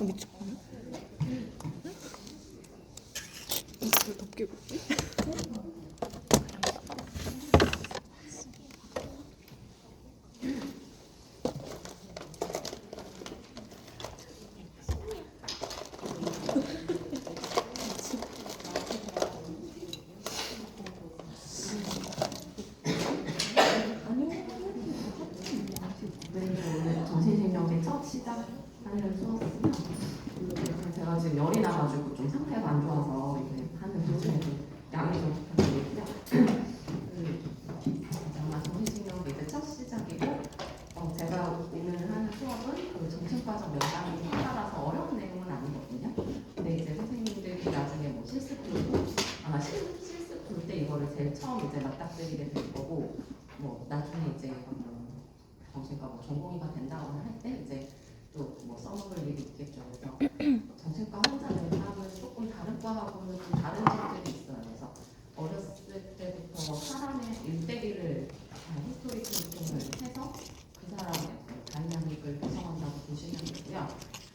미쳤구나. 이걸 덮게 볼게. 오늘 정신생명의 첫 시작하는 수업이고요. 제가 지금 열이 나가지고 좀 상태가 안 좋아서 이제 하는 도중에 좀 양해 좀 부탁드리고요. 아마 정신생명의 이제 첫 시작이고, 제가 오늘 하는 수업은 그 정신과적 면담이 따라서 어려운 내용은 아니거든요. 근데 이제 선생님들이 나중에 뭐 실습 풀고 아마 실습 풀 때 이거를 제일 처음 이제 맞닥뜨리게 될 거고, 뭐 나중에 이제 정신과 뭐 전공의가 된다거나 할 때 이제 또 뭐 써먹을 일이 있겠죠. 그래서 정신과 환자 면담은 조금 다른 과하고는 좀 다른 점들이 있어요. 그래서 어렸을 때부터 사람의 일대기를 히스토리 테이핑을 해서 그 사람의 다이나믹을 구성한다고 보시면 되고요.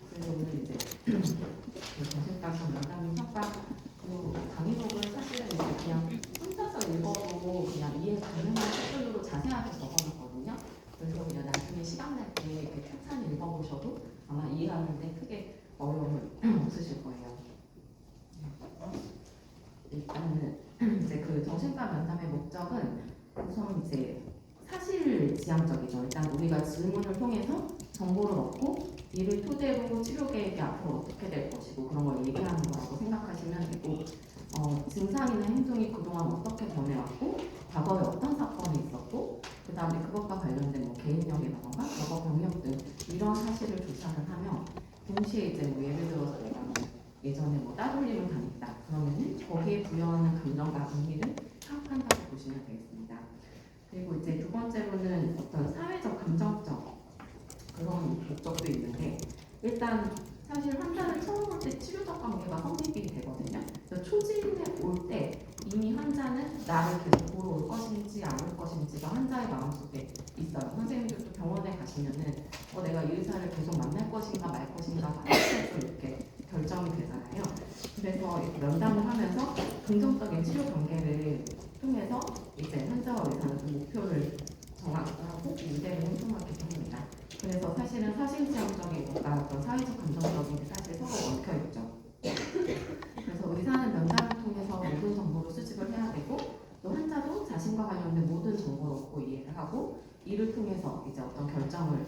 그래서 오늘 이제 그 정신과적 면담 평가 그 강의록을 사실은 이제 그냥 혼자서 읽어도 그냥 이해 가능한 수준으로 자세하게 적어놨거든요. 그래서 그냥 나중에 시간 날 때 이렇게 찬찬히 읽어보셔도 아마 이해하는데 크게 어려움은 없으실 거예요. 일단은 이제 그 정신과 면담의 목적은 우선 이제 사실 지향적이죠. 일단 우리가 질문을 통해서 정보를 얻고 이를 토대로 치료 계획이 앞으로 어떻게 될 것이고 그런 걸 얘기하는 거라고 생각하시면 되고, 증상이나 행동이 그동안 어떻게 변해왔고 과거에 어떤 사건이 있었고 그 다음에 그것과 관련된 뭐 개인력이라던가 과거 병력 등 이런 사실을 조사를 하면 동시에 이제 뭐 예를 들어서 내가 예전에 뭐 따돌림을 당했다 그러면은 거기에 부여하는 감정과 의미를 파악한다고 보시면 되겠습니다. 그리고 이제 두 번째로는 어떤 사회적 감정적 그런 목적도 있는데, 일단 사실 환자를 처음 볼 때 치료적 관계가 성립이 되거든요. 그래서 초진에 올 때 이미 환자는 나를 계속 보러 올 것인지 안 올 것인지가 환자의 마음속에 있어요. 선생님들도 병원에 가시면은 내가 이 의사를 계속 만날 것인가 말 것인가 하면서 이렇게 결정이 되잖아요. 그래서 이렇게 면담을 하면서 긍정적인 치료 관계를 통해서 이제 환자와 의사는 그 목표를 정하고 이대로 행동하게 됩니다. 그래서 사실은 사실지향적인 것과 어떤 사회적 감정적인 게 사실 서로 얽혀 있죠. 그래서 의사는 면담을 통해서 모든 정보를 수집을 해야 되고, 또 환자도 자신과 관련된 모든 정보를 얻고 이해를 하고, 이를 통해서 이제 어떤 결정을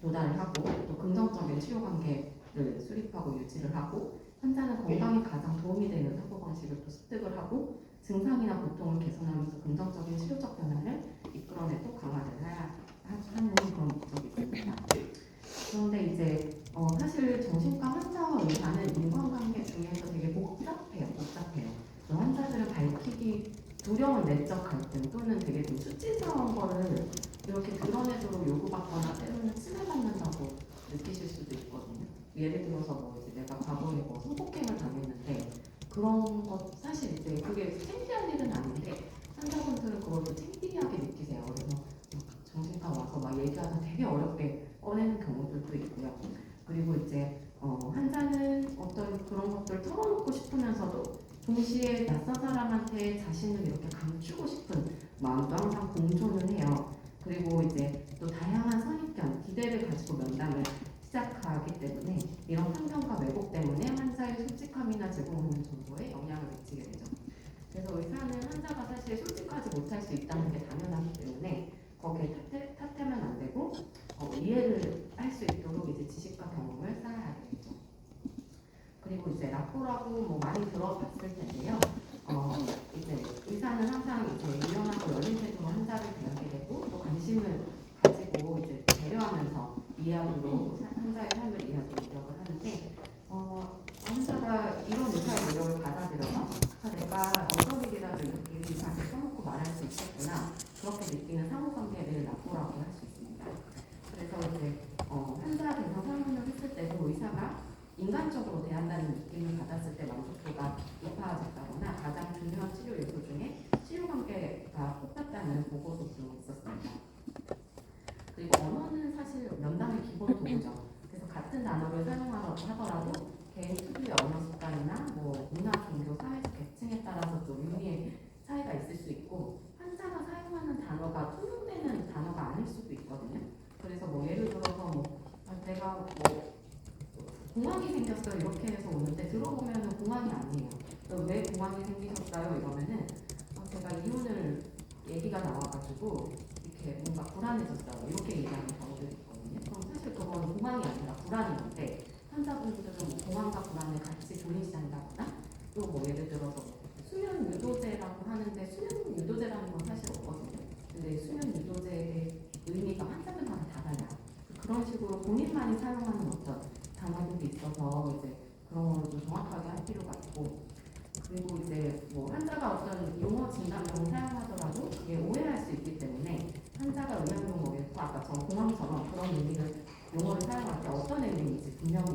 도달을 하고, 또 긍정적인 치료 관계를 수립하고 유지를 하고, 환자는 건강에 가장 도움이 되는 사고방식을 또 습득을 하고, 증상이나 고통을 개선하면서 긍정적인 치료적 변화를 이끌어내고 강화를 하는 그런 목적이 있습니다. 그런데 이제 사실 정신과 환자와 의사는 인간관계 중에서 되게 복잡해요. 환자들은 밝히기 두려운 내적 갈등 또는 되게 좀 수치스러운 거를 이렇게 드러내도록 요구받거나 때로는 침해받는다고 느끼실 수도 있거든요. 예를 들어서 뭐 이제 내가 과거에 뭐 성폭행을 당했는데 그런 것 사실 이제 그게 창피한 일은 아닌데 환자분들은 그걸 또 창피하게 느끼세요. 그래서 정신과 와서 막 얘기하다 되게 어렵게 꺼내는 경우들도 있고요. 그리고 이제 환자는 어떤 그런 것들 털어놓고 싶으면서도 동시에 낯선 사람한테 자신을 이렇게 감추고 싶은 마음도 항상 공존을 해요. 그리고 이제 또 다양한 선입견, 기대를 가지고 면담을 시작하기 때문에 이런 편견과 왜곡 때문에 환자의 솔직함이나 제공하는 정보에 영향을 미치게 되죠. 뭐 많이 들어봤을 텐데요. 이제 의사는 항상 이제 유연하고 열린 태도로 환자를 대하게 되고 또 관심을 가지고 이제 배려하면서 이해하도록 환자의 삶을 이해하도록 노력을 하는데 환자가 이런 의사의 노력을 받아들여서 내가 어떤 일이라도 이렇게 의사한테 써놓고 말할 수 있겠구나 그렇게 느끼는 상호관계를 납부라고 할 수 있습니다. 그래서 이제 환자 대상 설문을 했을 때도 의사가 인간적으로 대한다는 느낌을 받았을 때 만족도가 높아졌다거나 가장 중요한 치료 요소 중에 치료 관계가 높았다는 보고도 있었습니다. 그리고 언어는 사실 면담의 기본 도구죠. 그래서 같은 단어를 사용하라고 하더라도 개인 특유의 언어 습관이나 뭐 문화, 종교, 사회적 계층에 따라서 또 의미의 차이가 있을 수 있고 환자가 사용하는 단어가 통용되는 단어가 아닐 수도 있거든요. 그래서 뭐 예를 들어서 내가 뭐 공황이 생겼어요 이렇게 해서 오는데 들어보면은 공황이 아니에요. 왜 공황이 생기셨어요 이러면은 제가 이혼을 얘기가 나와가지고 이렇게 뭔가 불안해졌어요 이렇게 얘기하는 경우들이 있거든요. 그럼 사실 그건 공황이 아니라 불안인 건데 환자분들은 뭐 공황과 불안을 같이 동일시한다거나 또 뭐 예를 들어서 수면 유도제라고 하는데 수면 유도제라는 건 사실 없거든요. 근데 수면 유도제의 의미가 환자들마다 다 달라요. 그런 식으로 본인만이 사용하는 어떤 단어들이 있어서 이제 그런 걸 좀 정확하게 할 필요가 있고 그리고 이제 뭐 환자가 어떤 용어 진단명을 사용하더라도 그게 오해할 수 있기 때문에 환자가 의학 용어겠고 아까 저 공황처럼 그런 의미를 용어를 사용할 때 어떤 의미인지 분명히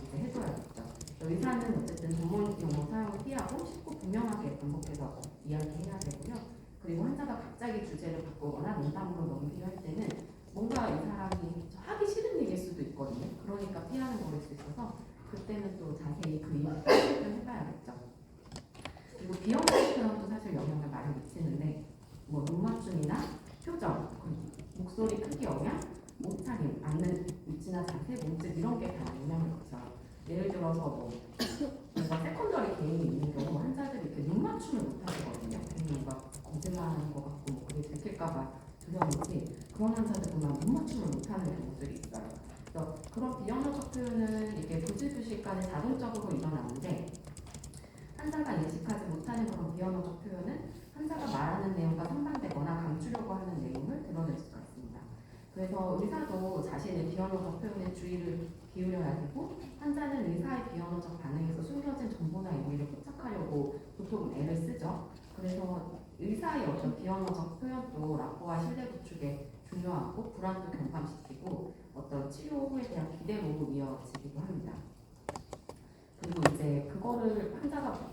이제 해줘야겠죠. 의사는 어쨌든 전문 용어 사용을 피하고 쉽고 분명하게 반복해서 이야기해야 되고요. 그리고 환자가 갑자기 주제를 바꾸거나 농담으로 넘기려 할 때는 뭔가 이 사람이 하기 싫은 얘기일 수도 있거든요. 그러니까 피하는 거일 수 있어서 그때는 또 자세히 그 이유를 해봐야겠죠. 그리고 비언어적 표현도 사실 영향을 많이 미치는데 뭐 눈맞춤이나 표정, 목소리 크기 영향, 옷차림, 앉는 위치나 자세, 몸짓 이런 게 다 영향을 미쳐요. 예를 들어서 뭐 뭔가 세컨더리 개인이 있는 경우 환자들이 이렇게 눈맞춤을 못 하시거든요. 괜히 뭔가 거짓말하는 것 같고 뭐 그게 들킬까봐 두려운지 그런 환자들 보면 눈맞춤을 못하는 경우들이 있어요. 그래서 그런 비언어적 표현은 이게 부지부식간에 자동적으로 일어나는데 환자가 인식하지 못하는 그런 비언어적 표현은 환자가 말하는 내용과 상반되거나 감추려고 하는 내용을 드러낼 수가 있습니다. 그래서 의사도 자신의 비언어적 표현에 주의를 기울여야 되고 환자는 의사의 비언어적 반응에서 숨겨진 정보나 의미를 포착하려고 보통 애를 쓰죠. 그래서 의사의 어떤 비언어적 표현도 락보와 신뢰 구축에 중요하고 불안도 경감시키고 어떤 치료에 대한 기대로 이어지기도 합니다. 그리고 이제 그거를 환자가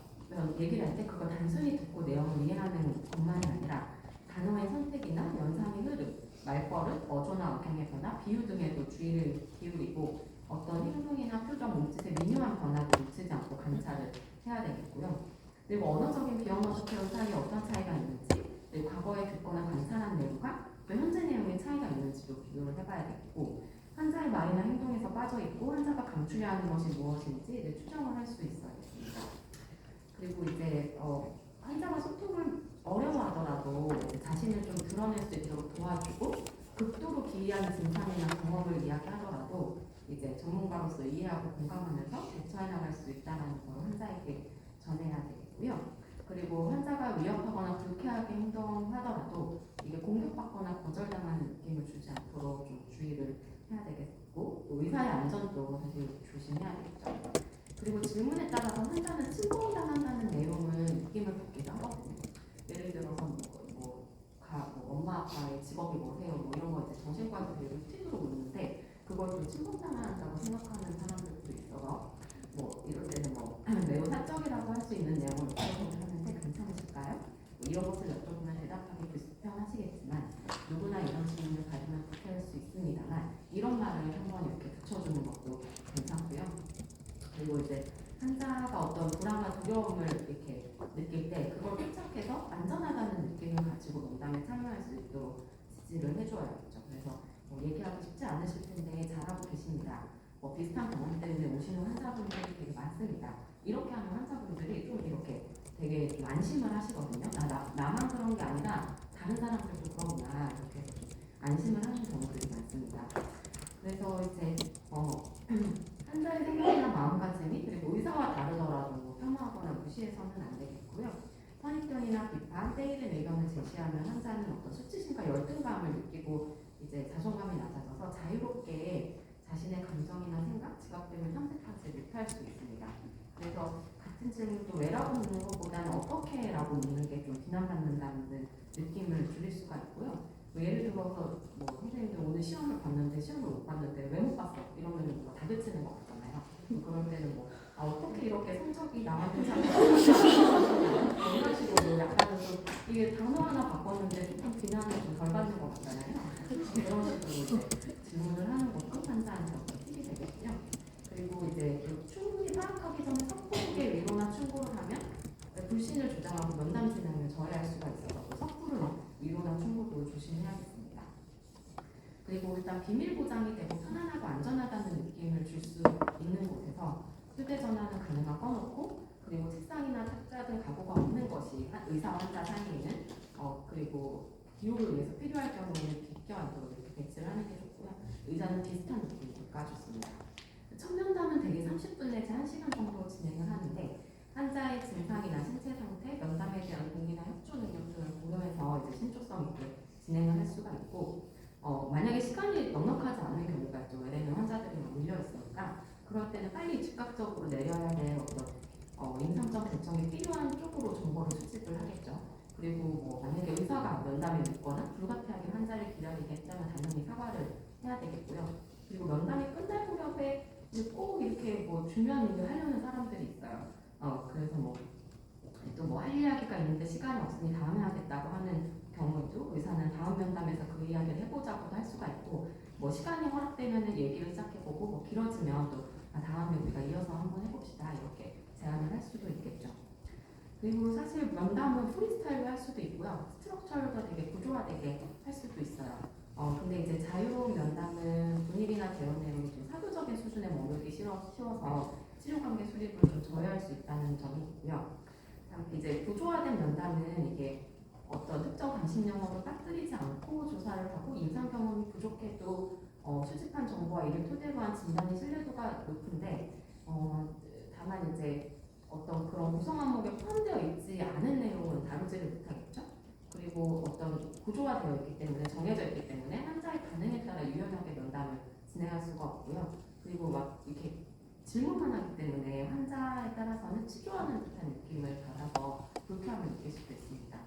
얘기를 할 때 그걸 단순히 듣고 내용을 이해하는 것만이 아니라 단어의 선택이나 연상의 흐름, 말버릇, 어조나 억양의 변화, 비유 등에도 주의를 기울이고 어떤 행동이나 표정, 몸짓의 미묘한 변화도 놓치지 않고 관찰을 해야 되겠고요. 그리고 언어적인 비언어적 표현 사이에 어떤 차이가 있는지, 그리고 과거에 듣거나 관찰한 내용과 또 현재 내용의 차이가 있는지도 비교를 해봐야겠고 환자의 말이나 행동에서 빠져있고 환자가 감추려 하는 것이 무엇인지 추정을 할 수 있어야겠습니다. 그리고 이제 환자가 소통을 어려워하더라도 자신을 좀 드러낼 수 있도록 도와주고 극도로 기이한 증상이나 경험을 이야기하더라도 이제 전문가로서 이해하고 공감하면서 대처해 나갈 수 있다는 걸 환자에게 전해야 되겠고요. 그리고 환자가 위협하거나 불쾌하게 행동하더라도 이게 공격받거나 거절당하는 느낌을 주지 않도록 좀 주의를 해야 되겠고 또 의사의 안전도 사실 조심해야겠죠. 그리고 질문에 따라서 환자는 침범당한다는 내용을 느낌을 받기도 하거든요. 예를 들어서 뭐 엄마 아빠의 직업이 뭐세요? 뭐 이런 거 이제 정신과들이 루틴으로 묻는데 그걸 또 침범당한다고 생각하는 사람들도 있어서 뭐 이럴 때는 뭐 매우 사적이라고 할 수 있는 내용을 여쭤보면 하는데 괜찮으실까요? 뭐 이런 것을 여쭤보면 대답하기 불편하시겠지만 누구나 이런 질문을 받으면 불쾌할 수 있습니다만 이런 말을 한번 이렇게 붙여주는 것도 괜찮고요. 그리고 이제 환자가 어떤 불안과 두려움을 이렇게 느낄 때 그걸 포착해서 안전하다는 느낌을 가지고 농담에 참여할 수 있도록 지지를 해줘야겠죠. 그래서 뭐 얘기하기 쉽지 않으실 텐데 잘하고 계십니다. 뭐 비슷한 경험 때문에 오시는 환자분들이 되게 많습니다. 이렇게 하면 환자분들이 좀 이렇게 되게 좀 안심을 하시거든요. 나만 그런 게 아니라 다른 사람들도 그러구나 이렇게 해서 좀 안심을 하는 경우들이 많습니다. 그래서 이제 환자의 생각이나 마음가짐이 그리고 의사와 다르더라도 평화하거나 의견이나 비판, 때이른 의견을 제시하면 환자는 어떤 수치심과 열등감을 느끼고 이제 자존감이 낮아져서 자유롭게 자신의 감정이나 생각, 지각 등을 탐색하지 못할 수 있습니다. 그래서 같은 질문도 왜라고 묻는 것보다는 어떻게라고 묻는 게 좀 비난받는다는 느낌을 줄일 수가 있고요. 뭐 예를 들어서 뭐 선생님들 오늘 시험을 봤는데 시험을 못 봤는데 왜 못 봤어? 이러면 뭐 다그치는 거 같잖아요. 그럴 때는 뭐 어떻게 이렇게 성적이 나왔는지 이런 식으로 약간 좀 이게 단어 하나 바꿨는데 조금 비난을 좀 덜 받는 것 같잖아요. 이런 식으로 이제 질문을 하는 것도 환자한테 어떤 팁이 되겠고요. 그리고 이제 충분히 파악하기 전에 섣부르게 위로나 충고를 하면 불신을 조장하고 면담 진행을 저해할 수가 있어서 섣부른 위로나 충고도 조심해야겠습니다. 그리고 일단 비밀 보장이 되고 편안하고 안전하다는 느낌을 줄 수 있는 곳에서 휴대전화는 가능한 꺼놓고 그리고 책상이나 탁자 등 가구가 없는 것이 의사와 환자 사이에는 그리고 기호를 위해서 필요할 경우에는 비껴안도록 이렇게 배치를 하는 게 좋고요. 의자는 비슷한 높이가 좋습니다. 첫 면담은 대개 30분 내지 1시간 정도 진행을 하는데 환자의 증상이나 신체 상태, 면담에 대한 동의나 협조 능력 등을 고려해서 이제 신조성 있게 진행을 할 수가 있고 만약에 시간이 넉넉하지 않은 경우가 있죠. 왜냐면 환자들이 막 밀려 있으니까 그럴 때는 빨리 즉각적으로 내려야 될 어떤 임상적 결정이 필요한 쪽으로 정보를 수집을 하겠죠. 그리고 뭐 만약에 의사가 면담에 늦거나 불가피하게 환자를 기다리게 했다면 당연히 사과를 해야 되겠고요. 그리고 면담이 끝날 무렵에 꼭 이렇게 뭐 중요한 일을 하려는 사람들이 있어요. 그래서 뭐 또 뭐 할 이야기가 있는데 시간이 없으니 다음에 하겠다고 하는 경우에도 의사는 다음 면담에서 그 이야기를 해보자고도 할 수가 있고 뭐 시간이 허락되면 얘기를 시작해보고 뭐 길어지면 또 다음에 우리가 이어서 한번 해봅시다 이렇게 제안을 할 수도 있겠죠. 그리고 사실 면담은 프리스타일로 할 수도 있고요. 스트럭처도 되게 구조화되게 할 수도 있어요. 근데 이제 자유로운 면담은 분위기나 대화 내용이 좀 사교적인 수준에 머물기 쉬워서 치료관계 수립을 좀 저해할 수 있다는 점이 있고요. 이제 구조화된 면담은 이게 어떤 특정 관심 영역을 빠뜨리지 않고 조사를 하고 임상 경험이 부족해도 수집한 정보와 이를 토대로 한 진단의 신뢰도가 높은데 다만 이제 어떤 그런 구성 항목에 포함되어 있지 않은 내용은 다루지를 못하겠죠. 그리고 어떤 구조화되어 있기 때문에 정해져 있기 때문에 환자의 반응에 따라 유연하게 면담을 진행할 수가 없고요. 그리고 막 이렇게 질문만 하기 때문에 환자에 따라서는 치료하는 듯한 느낌을 받아서 불쾌함을 느낄 수도 있습니다.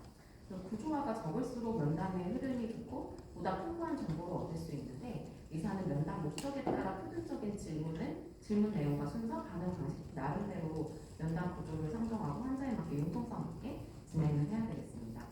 구조화가 적을수록 면담의 흐름이 좋고 보다 풍부한 정보를 얻을 수 있는데 의사는 면담 목적에 따라 표준적인 질문 내용과 순서, 반응 방식 나름대로 면담 구조를 상정하고 환자에 맞게 융통성 있게 진행을 해야 되겠습니다.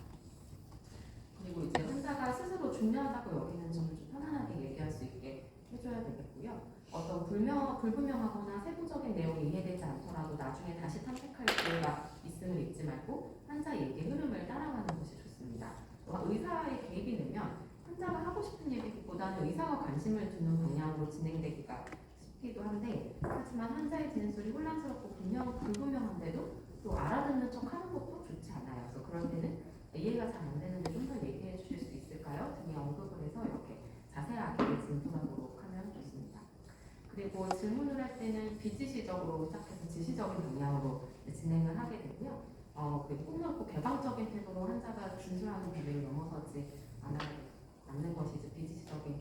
그리고 이제 환자가 스스로 중요하다고 여기는 점을 좀 편안하게 얘기할 수 있게 해줘야 되겠고요. 어떤 불분명하거나 세부적인 내용이 이해되지 않더라도 나중에 다시 탐색할 기회가 있음을 잊지 말고 환자 얘기 흐름을 따라가는 것이 좋습니다. 의사의 개입이 되면 환자가 하고 싶은 얘기보다는 의사가 관심을 두는 방향으로 진행되기가 쉽기도 한데 하지만 환자의 진술이 혼란스럽고 불분명한데도 또 알아듣는 척 하는 것도 좋지 않아요. 그래서 그럴 때는 이해가 잘 안 되는데 좀 더 얘기해 주실 수 있을까요? 등의 언급을 해서 이렇게 자세하게 진술하도록 하면 좋습니다. 그리고 질문을 할 때는 비지시적으로 시작해서 지시적인 방향으로 진행을 하게 되고요. 그리고 폭넓고 개방적인 태도로 환자가 진술하는 범위를 넘어서지 않는 것이 이제 비지시적인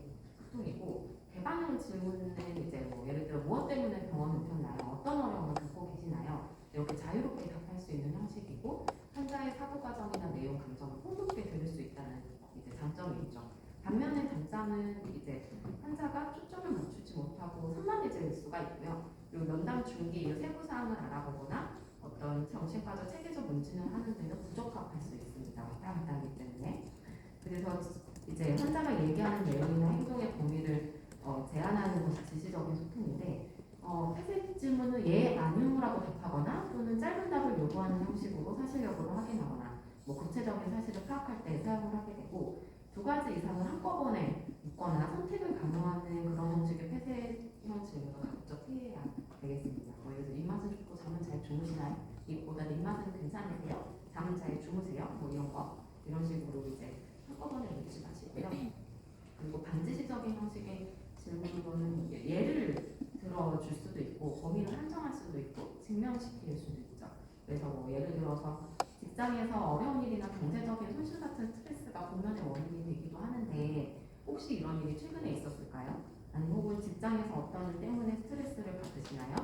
소통이고 개방형 질문은 이제 뭐 예를 들어 무엇 때문에 병원을 오셨나요? 어떤 어려움을 겪고 계시나요? 이렇게 자유롭게 답할 수 있는 형식이고 환자의 사고 과정이나 내용 감정을 풍부하게 들을 수 있다는 이제 장점이 있죠. 반면에 단점은 이제 환자가 초점을 맞추지 못하고 산만해질 수가 있고요. 그리고 면담 중기 세부 사항을 알아보거나 어떤 정신과적 체계적 문진을 하는 데는 부적합할 수 있습니다. 왔다 갔다 하기 때문에. 그래서 이제 환자가 얘기하는 내용이나 행동의 범위를 제한하는 것이 지시적인 소통인데 폐쇄 질문은 예, 아니요라고 답하거나 또는 짧은 답을 요구하는 형식으로 사실 여부를 확인하거나 뭐 구체적인 사실을 파악할 때 사용을 하게 되고 두 가지 이상을 한꺼번에 묻거나 선택을 강요하는 그런 형식의 폐쇄형 질문은 각적 피해야 되겠습니다. 예를 들어 입맛은 좋고 잠은 잘 주무시나요? 이보다 입맛은 괜찮으세요? 잠은 잘 주무세요? 뭐 이런 식으로 이제 한꺼번에 묻지 마시고요. 그리고 반지시적인 형식의 질문으로는 예를 들어줄 수도 있고 범위를 한정할 수도 있고 증명시킬 수도 있죠. 그래서 뭐 예를 들어서 직장에서 어려운 일이나 경제적인 손실 같은 스트레스가 고면의 원인이 되기도 하는데 혹시 이런 일이 최근에 있었을까요? 아니면 혹은 직장에서 어떤 일 때문에 스트레스를 받으시나요?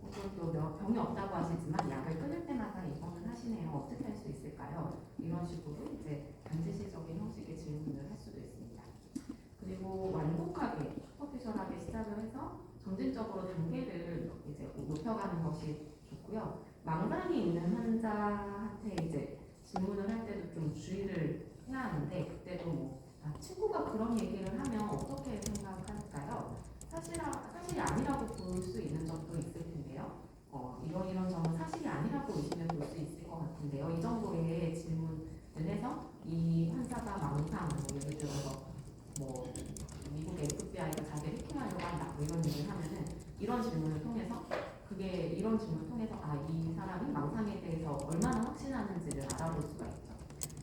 혹은 또 병이 없다고 하시지만 약을 끊을 때마다 입원을 하시네요. 어떻게 할 수 있을까요? 이런 식으로 이제 반드시적인 형식의 질문을 할 수도 있습니다. 그리고 완곡하게 슈퍼피셜하게 시작을 해서 점진적으로 단계를 이제 높여가는 것이 좋고요. 망상이 있는 환자한테 이제 질문을 할 때도 좀 주의를 해야 하는데 그때도 친구가 그런 얘기를 하면 어떻게 생각할까요? 사실이 아니라고 볼 수 있는 점도 있을 텐데요. 이런 점은 사실이 아니라고 의심해 볼 수 있을 것 같은데요. 이 정도의 질문을 해서 이 환자가 망상, 예를 들어서 미국의 FBI가 자기를 해킹하려고 한다 이런 얘기를 하면은 이런 질문을 통해서 이 사람이 망상에 대해서 얼마나 확신하는지를 알아볼 수가 있죠.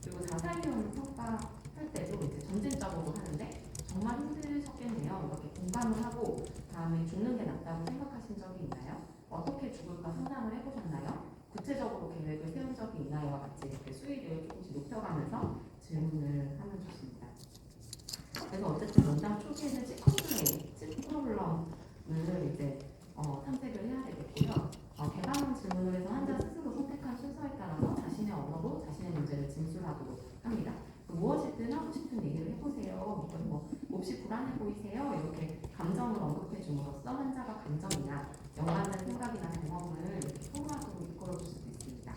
그리고 자살위험 평가할 때도 이제 점진적으로 하는데 정말 힘드셨겠네요. 이렇게 공감을 하고 다음에 죽는 게 낫다고 생각하신 적이 있나요? 어떻게 죽을까 상상을 해보셨나요? 구체적으로 계획을 세운 적이 있나요?와 같이 이렇게 수위를 조금씩 높여가면서 질문을 하면 좋습니다. 그래서 어쨌든 면담 초기에는 시커플럼을 이제 탐색을 해야 되겠고요. 개방형 질문을 해서 환자 스스로 선택한 순서에 따라서 자신의 언어로 자신의 문제를 진술하도록 합니다. 무엇이든 하고 싶은 얘기를 해보세요. 몹시 불안해 보이세요. 이렇게 감정을 언급해 줌으로써 환자가 감정이나 연관된 생각이나 경험을 토로하도록 이끌어줄 수도 있습니다.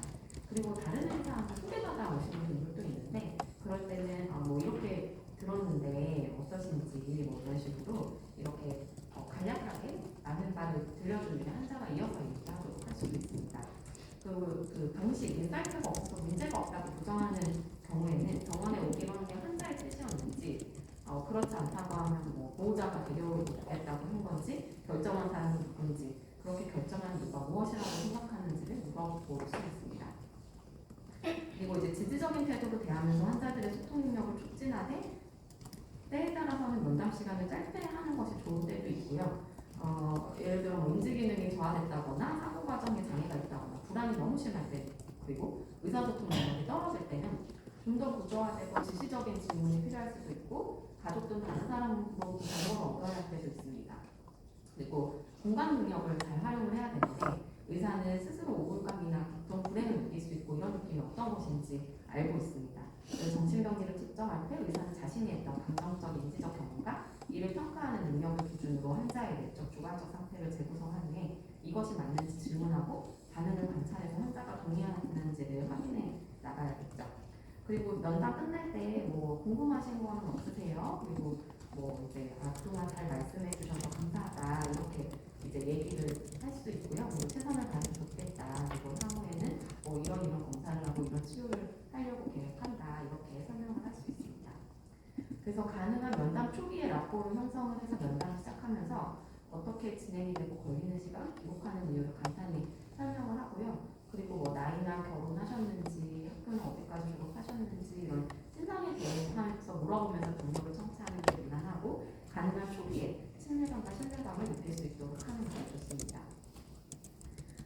그리고 다른 의사한테 소개받아 오시는 분들도 있는데 그럴 때는 이렇게 들었는데 어떠신지 이런 식으로 이렇게 간략하게 많은 말을 들려주면 환자가 이어서 얘기하도록 할 수도 있습니다. 그 병식, 인사이트가 없어서 문제가 없다고 부정하는 경우에는 병원에 오기로 한 게 환자의 뜻이었는지 그렇지 않다고 하면 보호자가 데려오겠다고 한 건지 결정한 사람이 누군지 그렇게 결정한 이유가 무엇이라고 생각하는지를 물어볼 수 있습니다. 그리고 이제 지지적인 태도로 대하면서 환자들의 소통 능력을 촉진하되 때에 따라서는 면담 시간을 짧게 하는 것이 좋을 때도 있고요. 예를 들어 인지 기능이 저하됐다거나 사고 과정에 장애가 있다거나 불안이 너무 심할 때 그리고 의사소통 능력이 떨어질 때는 좀 더 구조화되고 지시적인 질문이 필요할 수도 있고 가족 등 다른 사람으로부터 정보를 얻어야 할 때도 있습니다. 그리고 공감 능력을 잘 활용을 해야 되는데 의사는 스스로 우울감이나 좀 불행을 느낄 수 있고 이런 느낌이 어떤 것인지 알고 있습니다. 정신병리를 측정할 때 의사는 자신이 했던 감정적, 인지적 경험과 이를 평가하는 능력을 기준으로 환자의 내적, 주관적 상태를 재구성한 후에 이것이 맞는지 질문하고 반응을 관찰해서 환자가 동의하는지를 확인해 나가야겠죠. 그리고 면담 끝날 때 궁금하신 거는 없으세요? 그리고 이제 그동안 잘 말씀해 주셔서 감사하다 이렇게 이제 얘기를 할 수도 있고요. 최선을 다해서 좋겠다. 그리고 향후에는 이런 검사를 하고 이런 치료를 하려고 계획한다. 이렇게 설명을 할 수 있습니다. 그래서 가능한 면담 초기에 라포를 형성을 해서 면담을 시작하면서 어떻게 진행이 되고 걸리는 시간, 기록하는 이유를 간단히 설명을 하고요. 그리고 나이나 결혼하셨는지, 학교는 어디까지 졸업하셨는지 이런 신상에 대해서 물어보면서 경력을 청취하는 게 무난하고 가능한 초기에 친밀감과 신뢰감을 느낄 수 있도록 하는 게 좋습니다.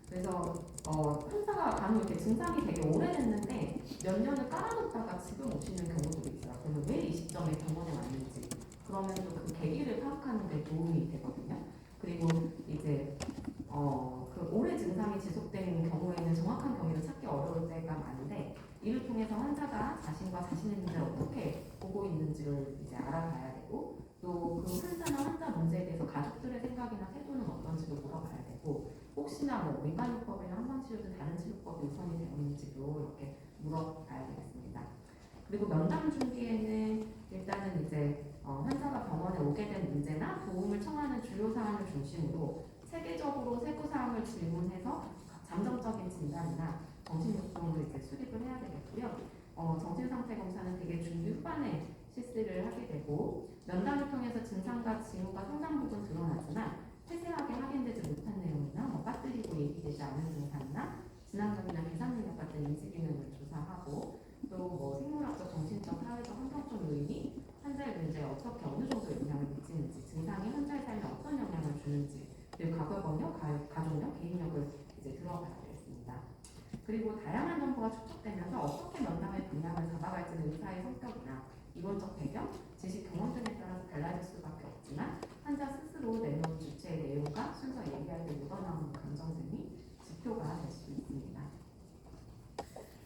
그래서 환자가 간혹 이렇게 증상이 되게 오래됐는데 몇 년을 깔아놓다가 지금 오시는 경우도 있어요. 그러면 왜 이 시점에 병원에 왔는지 그러면 또 그 계기를 파악하는 데 도움이 되거든요. 그리고 이제 그 오래 증상이 지속된 경우에는 정확한 경위를 찾기 어려울 때가 많은데 이를 통해서 환자가 자신과 자신의 문제를 어떻게 보고 있는지를 이제 알아봐야 되고 또 그 환자나 환자 문제에 대해서 가족들의 생각이나 태도는 어떤지도 물어봐야 되고 혹시나 민간요법이나 한방치료 등 다른 치료법이 우선이 되어 있는지도 이렇게 물어봐야 되겠습니다. 그리고 면담 준비에는 일단은 이제 환자가 병원에 오게 된 문제나 도움을 청하는 주요 사항을 중심으로 체계적으로 세부 사항을 질문해서 잠정적인 진단이나 정신요통을 이제 수립을 해야 되겠고요. 정신상태 검사는 되게 준비 후반에 실시를 하게 되고 면담을 통해서 증상과 징후가 상당 부분 드러나지만 세세하게 확인되지 못한 내용이나 빠뜨리고 얘기되지 않은 증상이나 진학력이나 계산 능력 같은 인지 기능을 조사하고 또 생물학적, 정신적, 사회적, 환경적 요인이 환자의 문제에 어떻게 어느 정도 영향을 미치는지 증상이 환자의 삶에 어떤 영향을 주는지 그리고 과거 번역, 가족력, 개인력을 이제 들어봐야 되겠습니다. 그리고 다양한 정보가 축적되면서 어떻게 면담의 방향을 잡아갈지는 의사의 성격이나 이론적 배경, 지식 경험 등에 따라서 달라질 수밖에 없지만 환자 스스로 내놓은 주체의 내용과 순서 얘기할 때 묻어나오는 감정 등이 지표가 될 수 있습니다.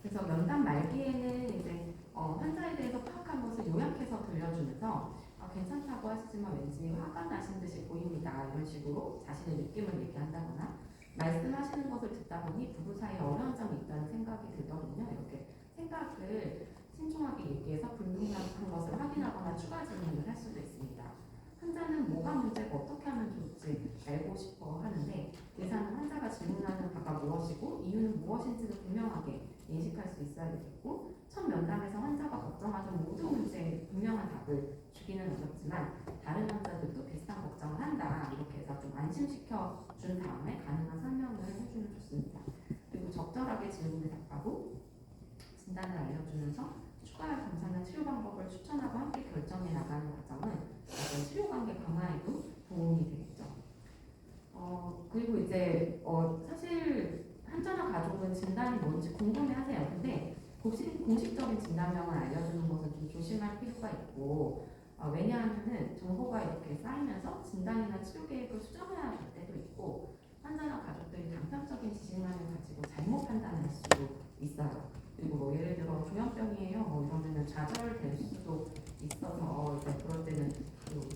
그래서 면담 말기에는 이제 환자에 대해서 파악한 것을 요약해서 들려주면서 괜찮다고 하시지만 왠지 화가 나신 듯이 보입니다. 이런 식으로 자신의 느낌을 얘기한다거나 말씀하시는 것을 듣다 보니 부부 사이에 어려운 점이 있다는 생각이 들더군요. 이렇게 생각을 신중하게 얘기해서 불분명한 것을 확인하거나 추가 질문을 할 수도 있습니다. 환자는 뭐가 문제고 어떻게 하면 좋을지 알고 싶어 하는데 의사는 환자가 질문하는 바가 무엇이고 이유는 무엇인지를 분명하게 인식할 수 있어야 되겠고 첫 면담에서 환자가 걱정하던 모든 문제에 분명한 답을 주기는 어렵지만 다른 환자들도 비슷한 걱정을 한다 이렇게 해서 좀 안심시켜 준 다음에 가능한 설명을 해주면 좋습니다. 그리고 적절하게 질문에 답하고 진단을 알려주면서 추가 검사나 치료 방법을 추천하고 함께 결정해 나가는 과정은 치료 관계 강화에도 도움이 되겠죠. 그리고 이제 사실 환자나 가족은 진단이 뭔지 궁금해하세요. 근데 공식적인 진단명을 알려주는 것은 좀 조심할 필요가 있고 왜냐하면은 정보가 이렇게 쌓이면서 진단이나 치료 계획을 수정해야 될 때도 있고 환자나 가족들이 단편적인 지식만을 가지고 잘못 판단할 수도 있어요. 그리고 뭐 예를 들어 조현병이에요. 뭐 이러면은 좌절될 수도 있어서 이제 그럴 때는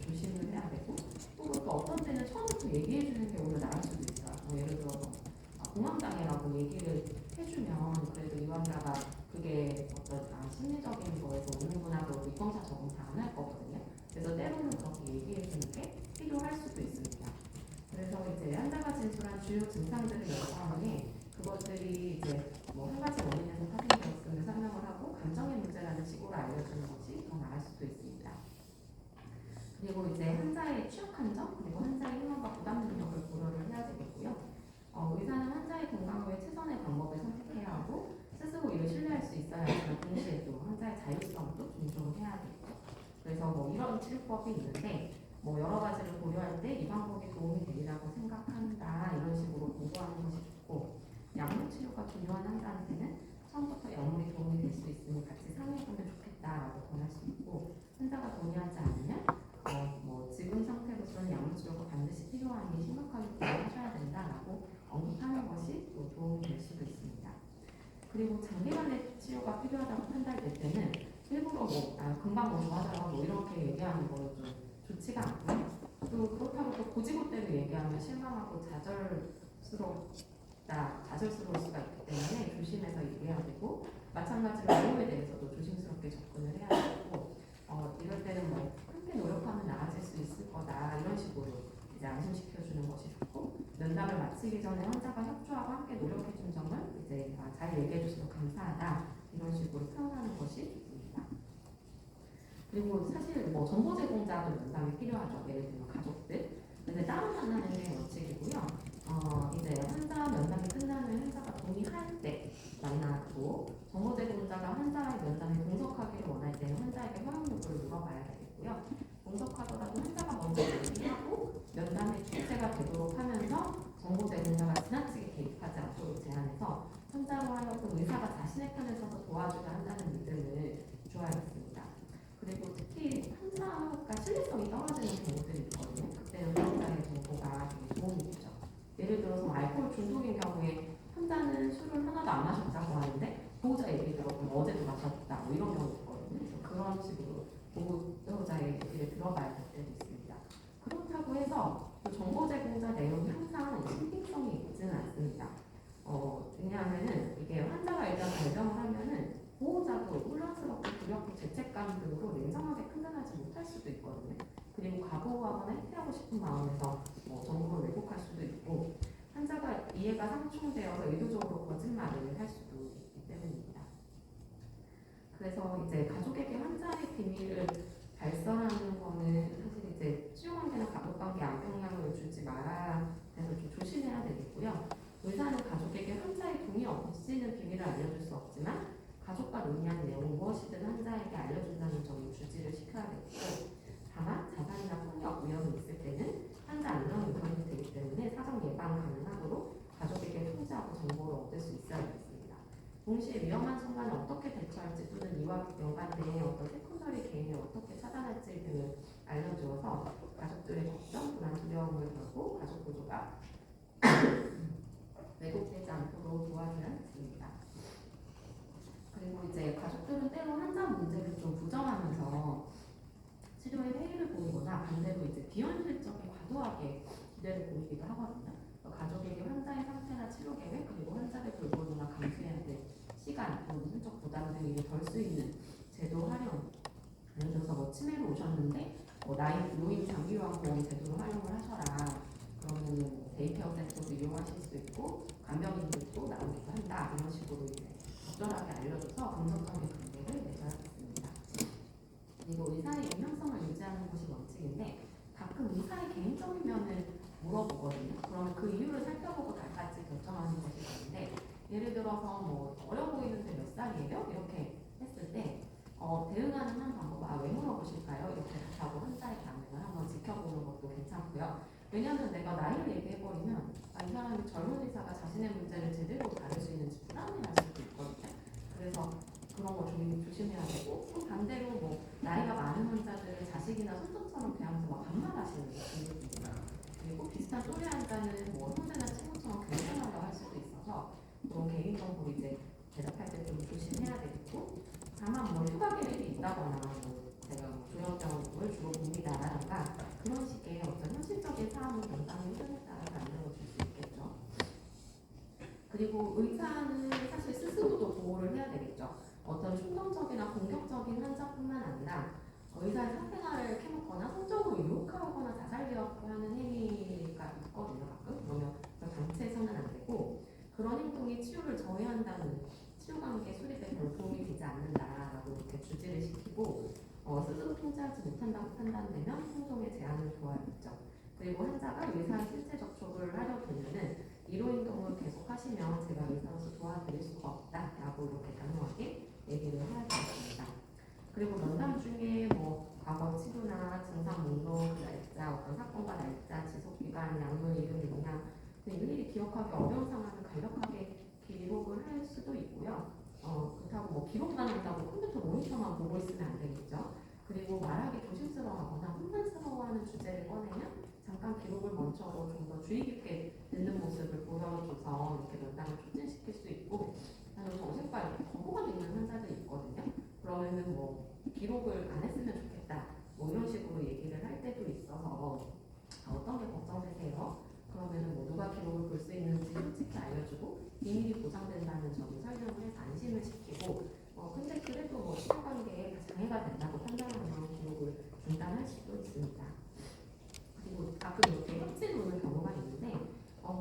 조심을 해야 되고 또 어떤 때는 처음부터 얘기해 주는 게 오히려 나을 수도 있어요. 뭐 예를 들어서 공황장애라고 얘기를 해주면 그래도 이 환자가 그게 어떤 심리적인 거에서 오는구나 그러고 입검사 적응 다 안 할 거거든요. 그래서 때로는 그렇게 얘기해 주는 게 필요할 수도 있습니다. 그래서 이제 환자가 진술한 주요 증상들을 여러분에 그것들이 이제 뭐 한 가지 원인에서 파생되었음을 설명을 하고 감정의 문제라는 식으로 알려주는 것이 더 나을 수도 있습니다. 그리고 이제 환자의 취약한 점 그리고 환자의 희망과 부담 능력을 고려를 해야 되겠고요. 의사는 환자의 건강을 위해 최선의 방법을 선택해야 하고 스스로 이를 신뢰할 수 있어야 하지만 동시에 또 환자의 자율성도 존중해야 되겠죠. 그래서 뭐 이런 치료법이 있는데 뭐 여러 가지를 고려할 때 이 방법이 도움이 되리라고 생각한다 이런 식으로 보고하는 것이 좋고 약물 치료가 중요한 환자한테는 처음부터 약물이 도움이 될 수 있으니 같이 상의해보면 좋겠다라고 권할 수 있고 환자가 동의하지 않으면 뭐 지금 상태로서는 약물 치료가 반드시 필요하니 심각하게 고려하셔야 된다라고 언급하는 것이 또 도움이 될 수도 있습니다. 그리고 장기간의 치료가 필요하다고 판단될 때는 일부러 금방 좋아져라고 이렇게 얘기하는 거는 좀 좋지가 않고요. 또 그렇다고 또 고지고대로 얘기하면 실망하고 좌절스러울 수가 있기 때문에 조심해서 얘기해야 되고 마찬가지로 내용에 대해서도 조심스럽게 접근을 해야 되고 이럴 때는 뭐 함께 노력하면 나아질 수 있을 거다 이런 식으로 이제 안심시켜주는 것이 좋고 면담을 마치기 전에 환자가 협조하고 함께 노력해준 점을 이제 잘 얘기해줘서 감사하다 이런 식으로 표현하는 것이 좋습니다. 그리고 사실 뭐 정보 제공자도 면담이 필요하죠. 예를 들면 가족들. 근데 따로 만나는 게 원칙이고요. 이제 환자 면담이 끝나면 환자가 동의할 때 만나고 정보 제공자가 환자의 면담에 동석하기를 원할 때는 환자에게 허용 여부를 물어봐야 되겠고요. 동석하더라도 환자가 먼저 얘기하고 면담의 주체가 되도록 하면서 정보 제공자가 지나치게 개입하지 않도록 제한해서 환자로 하여금 의사가 자신의 편에 서서 도와줘야 한다는 믿음을 주어야겠습니다. 그리고 특히 환자가 신뢰성이 떨어지는 경우들이 있거든요. 그때는 보호자의 정보가 되게 도움이 되죠. 예를 들어서 알코올 중독인 경우에 환자는 술을 하나도 안 마셨다고 하는데 보호자 얘기 들어보면 어제도 마셨다 뭐 이런 경우 있거든요. 그래서 그런 식으로 보호자의 얘기를 들어봐야 될 때도 있습니다. 그렇다고 해서 정보 제공자 내용이 항상 신빙성이 있지는 않습니다. 왜냐하면은 이게 환자가 일단 발병을 하면은 보호자도 혼란스럽고 두렵고 죄책감 등으로 냉정하게 판단하지 못할 수도 있거든요. 그리고 과거하거나 회피하고 싶은 마음에서 정보를 왜곡할 수도 있고 환자가 이해가 상충되어서 의도적으로 거짓말을 할 수도 있기 때문입니다. 그래서 이제 가족에게 환자의 비밀을 발설하는 거는 사실 이제 치료관계나 가족관계 악영향을 주지 말아야 해서 좀 조심해야 되겠고요. 의사는 가족에게 환자의 동의 없이는 비밀을 알려줄 수 없지만 가족과 논의한 내용은 무엇이든 환자에게 알려준다는 점을 주지를 시켜야 되겠고 다만 자살이나 폭력 위험이 있을 때는 환자 안전 우선이 되기 때문에 사전 예방 가능하도록 가족에게 통지하고 정보를 얻을 수 있어야 되겠습니다. 동시에 위험한 순간에 어떻게 대처할지 또는 이와 연관된 어떤 세컨더리 개인을 어떻게 차단할지 등을 알려주어서 가족들의 걱정, 불안, 두려움을 덜고 가족 구조가 왜곡되지 않도록 도와줘야 했습니다. 그리고 이제 가족들은 때로 환자 문제를 좀 부정하면서 치료에 회의를 보이거나 반대로 이제 비현실적인 과도하게 기대를 보이기도 하거든요. 가족에게 환자의 상태나 치료 계획 그리고 환자를 돌보거나 감수해야 될 시간 또는 성적 부담 등을 덜 수 있는 제도 활용. 예를 들어서 뭐 치매로 오셨는데 노인 장기요양보험 제도를 활용을 하셔라. 그러면은 뭐 데이케어 센터도 이용하실 수 있고 간병인들도 나오기도 한다. 이런 식으로 이제 적절하게 알려줘서 분석하게 관계를 맺어야겠습니다. 그리고 의사의 익명성을 유지하는 것이 원칙인데 가끔 의사의 개인적인 면을 물어보거든요. 그러면 그 이유를 살펴보고 달까지 결정하는 것이 있는데 예를 들어서 뭐 어려 보이는데 몇 살이에요? 이렇게 했을 때 대응하는 한 방법, 왜 물어보실까요? 이렇게 하고 환자의 반응을 한번 지켜보는 것도 괜찮고요. 왜냐하면 내가 나이를 얘기해버리면 이 사람이 젊은 의사가 자신의 문제를 제대로 다룰 수 있는지 불안해할 수도 있거든요. 그래서 그런 거 좀 조심해야 되고 또 반대로 뭐 나이가 많은 환자들을 자식이나 손주처럼 대하면서 막 반말하시는 분들도 있어요. 그리고 비슷한 또래 환자는 뭐 형제나 친구처럼 경쟁하려 할 수도 있어서 그런 개인정보 이제 대답할 때 좀 조심해야 되겠고 다만 뭐 휴가 계획이 있다거나 뭐 제가 뭐 조현병을 주로 봅니다라든가 그런 식의 어떤 현실적인 사안을 연장의 흐름에 따라 만들어줄 수 있겠죠. 그리고 의사는 사실 스스로도 보호를 해야 되겠죠. 어떤 충동적이나 공격적인 환자뿐만 아니라 의사의 사생활을 캐묻거나 성적으로 유혹하거나 자살개혁하는 행위가 있거든요. 가끔 그러면 단체에서는 안 되고 그런 행동이 치료를 저해한다는 치료관계 수립에 별 도움이 되지 않는다라고 이렇게 주지를 시키고 스스로 통제하지 못한다고 판단되면 행동의 제한을 도와야겠죠. 그리고 환자가 의사의 신체 접촉을 하려 들면은 이로 행동을 계속 하시면 제가 의사로서 도와드릴 수가 없다라고 이렇게 단호하게 얘기를 해야 되겠습니다. 그리고 면담 중에 뭐 과거 치료나 증상 목록, 날짜, 어떤 사건과 날짜, 지속기간, 약물 이름, 용량 등 일일이 기억하기 어려운 상황을 간략하게 기록을 할 수도 있고요. 그렇다고 뭐 기록만 한다고 컴퓨터 모니터만 보고 있으면 안 되겠죠. 그리고 말하기 조심스러워하거나 혼란스러워하는 주제를 꺼내면 잠깐 기록을 멈춰서 좀 더 주의 깊게 듣는 모습을 보여줘서 이렇게 면담을 촉진시킬 수 있고 정신과에 거부감 있는 환자들이 있거든요. 그러면은 뭐 기록을 안 했으면 좋겠다 뭐 이런 식으로 얘기를 할 때도 있어서 어떤 게 걱정되세요? 그러면은 뭐 누가 기록을 볼 수 있는지 솔직히 알려주고 비밀이 보장된다는 점을 설명을 해서 안심을 시키고 근데 그래도 뭐 치료 관계에 장애가 된다고 판단하면 기록을 중단할 수도 있습니다. 그리고 가끔 이렇게 협진 오는 경우가 있는데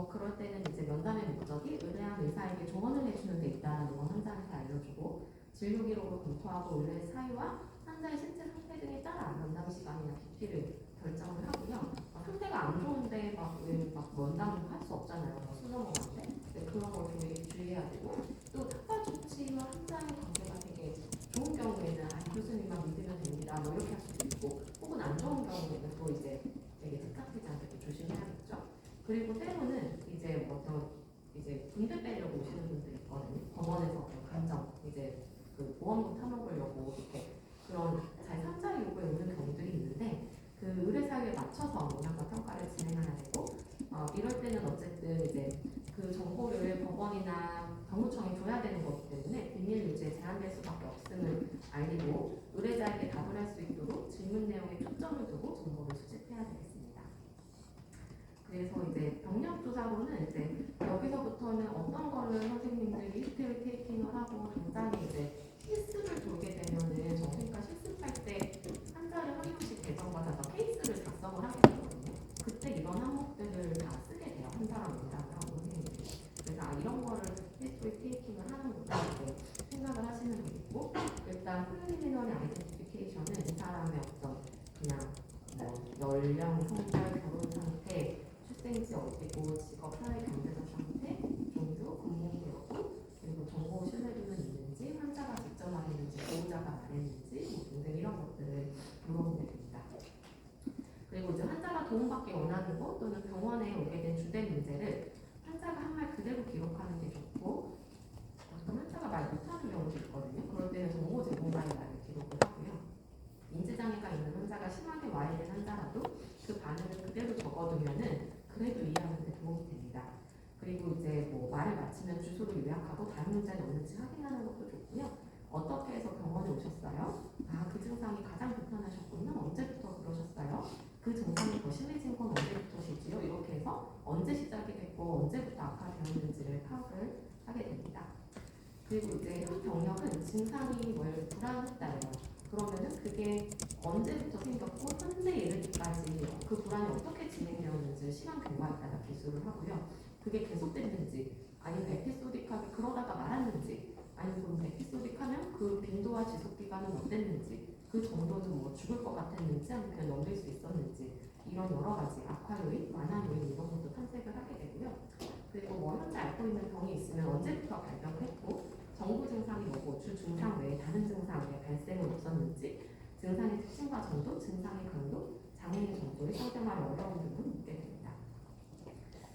그럴 때는 이제 면담의 목적이 의뢰한 의사에게 조언을 해주는 데 있다는 걸 환자한테 알려주고 진료 기록을 검토하고 의뢰 사유와 환자의 신체 상태 등에 따라 면담 시간이나 깊이를 결정을 하고요. 상태가 안 좋은데 막 면담을 할 수 없잖아요. 술 넘어가는데 그런 걸 주의해야 되고 또 특화 조치와 환자의 관계가 되게 좋은 경우에는 교수님만 믿으면 됩니다. 뭐 이렇게 할 수도 있고 혹은 안 좋은 경우에는 또 이제 되게 즉각되지 않게 또 조심해야겠죠. 그리고 때로는 이제 이제 군대 빼려고 오시는 분들이 있거든요. 법원에서 감정 이제 그 보험금 타먹으려고 이렇게 그런 제3자 요구에 오는 경우들이 있는데 그 의뢰 사유에 맞춰서 영양가 평가를 진행해야 되고 이럴 때는 어쨌든 이제 그 정보를 법원이나 병무청에 줘야 되는 거기 때문에 비밀 유지에 제한될 수밖에 없음을 알리고 의뢰자에게 답을 할 수 있도록 질문 내용에 초점을 두고 정보를 수집해야 되겠습니다. 그래서 이제 병력 조사로는 이제 여기서부터는 어떤 거를 선생님들이 히스토리 테이킹을 하고 당장에 이제 실습을 돌게 되면은 정신과 실습할 때 환자를 한명씩 대정받아서 케이스를 작성을 하게 되거든요. 그때 이런 항목들을 다 쓰게 돼요. 환자랑 면담을 하고 선생님들이. 그래서 이런 거를 히스토리 테이킹을 하는구나 이렇게 생각을 하시면 되겠고 일단 프리리미너리 아이덴티피케이션은 이 사람의 어떤 그냥 연령, 성별, 결혼 상태, 출생지 어디고, 직업, 사회, 경제적 상태, 종교, 공공 여부, 그리고 정보 신뢰도는 있는지, 환자가 직접 말했는지, 보호자가 말했는지 등등 이런 것들을 물어보게 됩니다. 그리고 이제 환자가 도움받기 원하는 것 또는 병원에 오게 된 주된 문제를 환자가 한 말 그대로 기록하는 게 좋고 어떤 환자가 말 마치면 주소를 요약하고 다른 문자는 없는지 확인하는 것도 좋고요. 어떻게 해서 병원에 오셨어요? 아, 그 증상이 가장 불편하셨군요. 언제부터 그러셨어요? 그 증상이 더 심해진 건 언제부터시지요? 이렇게 해서 언제 시작이 됐고 언제부터 악화되었는지를 파악을 하게 됩니다. 그리고 이제 한 병력은 증상이 뭘 불안했다예요. 그러면은 그게 언제부터 생겼고 현재 이르기까지 그 불안이 어떻게 진행되었는지 시간 경과에 따라 기술을 하고요. 그게 계속됐는지 아니면 에피소딕하게 그러다가 말았는지 아니면 에피소딕하면 그 빈도와 지속 기간은 어땠는지 그 정도는 뭐 죽을 것 같았는지 아니면 그냥 넘길 수 있었는지 이런 여러 가지 악화 요인, 완화 요인 이런 것도 탐색을 하게 되고요. 그리고 뭐 현재 앓고 있는 병이 있으면 언제부터 발병을 했고 정부 증상이 뭐고 주 증상 외에 다른 증상의 발생은 없었는지 증상의 특징과 정도, 증상의 강도, 장애의 정도의 상생활의 어려움 등을 묻게 됩니다.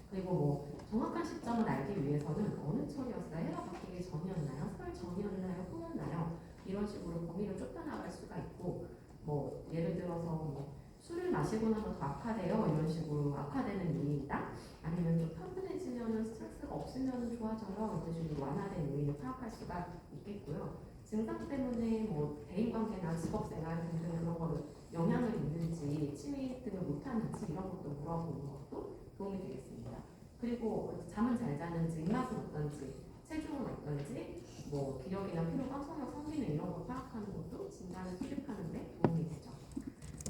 그리고 뭐 정확한 시점을 알기 위해서는 어느 철이었어요? 해가 바뀌기 전이었나요? 설 전이었나요? 후였나요? 이런 식으로 범위를 좁혀나갈 수가 있고 뭐 예를 들어서 뭐 술을 마시고 나서 더 악화돼요 이런 식으로 악화되는 요인이다 아니면 좀 편안해지면 스트레스가 없으면 좋아져요 이런 식으로 완화된 요인을 파악할 수가 있겠고요. 증상 때문에 뭐 대인관계나 직업생활 등등 그런 거를 영향을 있는지 취미 등을 못하는지 이런 것도 물어보는 것도 도움이 되겠습니다. 그리고 잠은 잘 자는지 입맛은 어떤지 체중은 어떤지 뭐 기력이나 피로감, 성욕, 성기능 이런 거 파악하는 것도 진단을 수립하는 데 도움이 되죠.